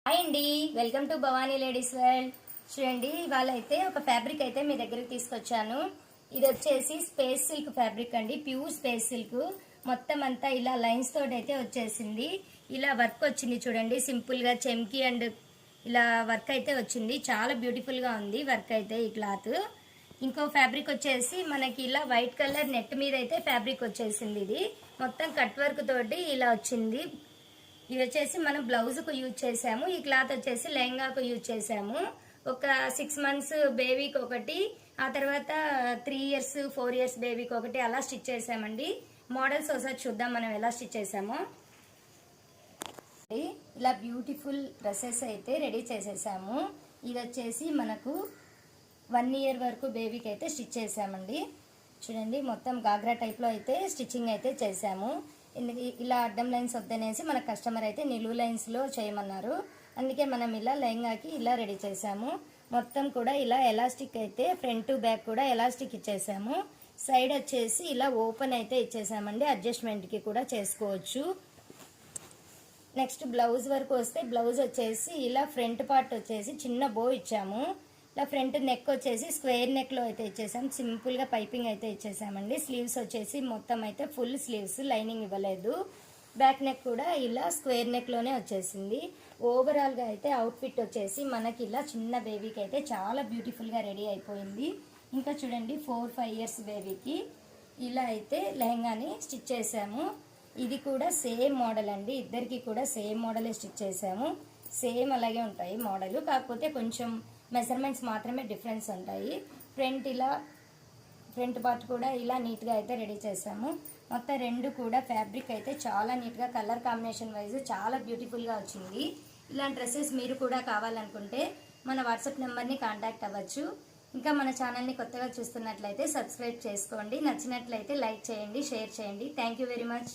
Hi అండి, welcome to Bhavani ladies world. చూడండి, ఇవాళ అయితే ఒక ఫ్యాబ్రిక్ అయితే మీ దగ్గరికి తీసుకొచ్చాను. ఇది వచ్చేసి స్పేస్ సిల్క్ ఫ్యాబ్రిక్ అండి, ప్యూర్ స్పేస్ సిల్క్. మొత్తం అంతా ఇలా లైన్స్ తోటి అయితే వచ్చేసింది. ఇలా వర్క్ వచ్చింది చూడండి, సింపుల్ గా చెమ్కి అండ్ ఇలా వర్క్ అయితే వచ్చింది. చాలా బ్యూటిఫుల్ గా ఉంది వర్క్ అయితే ఈ క్లాత్. ఇంకో ఫ్యాబ్రిక్ వచ్చేసి మనకి ఇలా వైట్ కలర్ నెట్ మీద అయితే ఫ్యాబ్రిక్ వచ్చేసింది. ఇది మొత్తం కట్ వర్క్ తోటి ఇలా వచ్చింది. ఇది వచ్చేసి మనం బ్లౌజ్కు యూజ్ చేసాము. ఈ క్లాత్ వచ్చేసి లెహంగాకు యూజ్ చేసాము. ఒక 6 months బేబీకి ఒకటి, ఆ తర్వాత 3 years 4 years బేబీకి ఒకటి అలా స్టిచ్ చేసామండి. మోడల్స్ ఒకసారి చూద్దాం మనం ఎలా స్టిచ్ చేసామో. ఇలా బ్యూటిఫుల్ డ్రెస్సెస్ అయితే రెడీ చేసేసాము. ఇది వచ్చేసి మనకు 1 year వరకు బేబీకి అయితే స్టిచ్ చేసామండి. చూడండి, మొత్తం గాగ్రా టైప్లో అయితే స్టిచ్చింగ్ అయితే చేసాము. ఇలా అడ్డం లైన్స్ వద్దనేసి మన కస్టమర్ అయితే నిలువు లైన్స్లో చేయమన్నారు. అందుకే మనం ఇలా లెహంగాకి ఇలా రెడీ చేసాము. మొత్తం కూడా ఇలా ఎలాస్టిక్ అయితే ఫ్రంట్ టు బ్యాక్ కూడా ఎలాస్టిక్ ఇచ్చేసాము. సైడ్ వచ్చేసి ఇలా ఓపెన్ అయితే ఇచ్చేసామండి, అడ్జస్ట్మెంట్కి కూడా చేసుకోవచ్చు. నెక్స్ట్ బ్లౌజ్ వరకు వస్తే బ్లౌజ్ వచ్చేసి ఇలా ఫ్రంట్ పార్ట్ వచ్చేసి చిన్న బో ఇచ్చాము. ఇలా ఫ్రంట్ నెక్ వచ్చేసి స్క్వేర్ నెక్లో అయితే ఇచ్చేసాం. సింపుల్గా పైపింగ్ అయితే ఇచ్చేసామండి. స్లీవ్స్ వచ్చేసి మొత్తం అయితే ఫుల్ స్లీవ్స్, లైనింగ్ ఇవ్వలేదు. బ్యాక్ నెక్ కూడా ఇలా స్క్వేర్ నెక్లోనే వచ్చేసింది. ఓవరాల్గా అయితే అవుట్ఫిట్ వచ్చేసి మనకి ఇలా చిన్న బేబీకి అయితే చాలా బ్యూటిఫుల్గా రెడీ అయిపోయింది. ఇంకా చూడండి, 4-5 years బేబీకి ఇలా అయితే లెహంగాని స్టిచ్ చేసాము. ఇది కూడా సేమ్ మోడల్ అండి, ఇద్దరికి కూడా సేమ్ మోడలే స్టిచ్ చేసాము. సేమ్ అలాగే ఉంటాయి మోడల్, కాకపోతే కొంచెం మెజర్మెంట్స్ మాత్రమే డిఫరెన్స్ ఉంటాయి. ఫ్రంట్ పార్ట్ కూడా ఇలా నీట్గా అయితే రెడీ చేసాము. మొత్తం రెండు కూడా ఫ్యాబ్రిక్ అయితే చాలా నీట్గా కలర్ కాంబినేషన్ వైజ్ చాలా బ్యూటిఫుల్గా వచ్చింది. ఇలాంటి డ్రెస్సెస్ మీరు కూడా కావాలనుకుంటే మన వాట్సాప్ నెంబర్ని కాంటాక్ట్ అవ్వచ్చు. ఇంకా మన ఛానల్ని కొత్తగా చూస్తున్నట్లయితే సబ్స్క్రైబ్ చేసుకోండి. నచ్చినట్లయితే లైక్ చేయండి, షేర్ చేయండి. Thank you very much.